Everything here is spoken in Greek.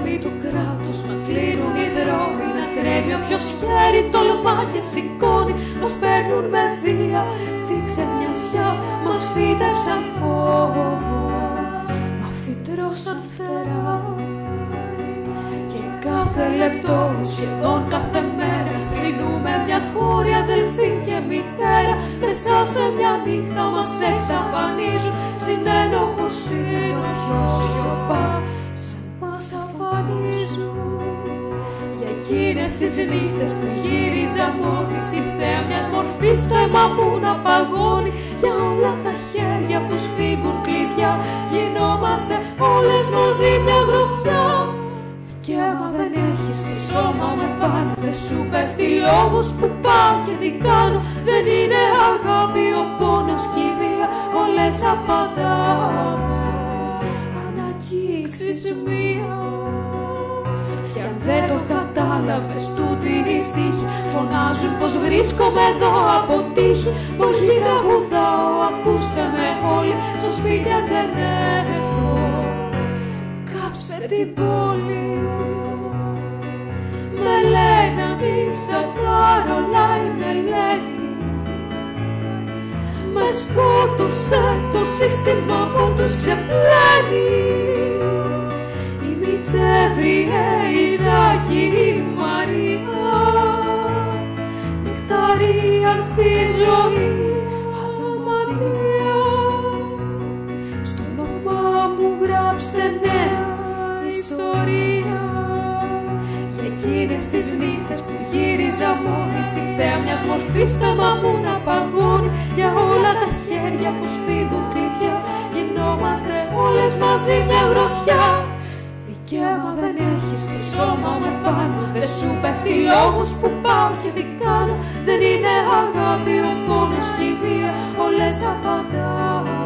πόλεμοι του κράτους, να κλείνουν οι δρόμοι, να τρέμει όποιος χέρι τολμά και σηκώνει. Μας παίρνουν με βία τη ξενιασιά, μας φύτευσαν φόβο, μα φυτρώσαν φτερά. Και κάθε λεπτό, σχεδόν κάθε μέρα, θρηνούμε μια κόρη, αδελφή και μητέρα. Μέσα σε μια νύχτα μας εξαφανίζουν, συνένοχος είναι όποιος σιωπά, σε μας αφανίζουν. Για εκείνες τις νύχτες που γύριζα μόνη, στη θέα μιας μορφής το αίμα μου να παγώνει. Για όλα τα χέρια που σφίγγουν κλειδιά, γινόμαστε όλες μαζί μια γροθιά. Και άμα δεν έχεις το σώμα με πάνω, δεν σου πέφτει λόγος που πάω και τι κάνω. Δεν είναι αγάπη ο πόνος και η βία, όλες απαντάμε, αν αγγίξεις μία. Κι αν δεν το κατάλαβες τούτη η στίχη, φωνάζουν πως βρίσκομαι εδώ από τύχη. Μοχή τραγουδάω, ακούστε με όλοι, στο σπίτι αν δεν έρθω, κάψτε την πόλη. Με λένε Ανίσα Καρολάιν Ελένη, με σκότωσε το σύστημα που τους ξεπλένει. Η Μητσεύριε, η Ζάκη, η Μαρία, νεκταρία ανθή ζωή, αδαμαντία. Στο όνομά μου γράψτε νέα ιστορία. Εκείνες τις νύχτες που γύριζα μόνη, στη θέα μιας μορφής το αίμα μου να παγώνει. Για όλα τα χέρια που σφίγγουν κλειδιά, γινόμαστε όλες μαζί μια γροθιά. Δικαίωμα δεν έχεις το σώμα με πάνω, δεν σου πέφτει λόγος που πάω και τι κάνω. Δεν είναι αγάπη ο πόνος και η βία, όλες απαντάω.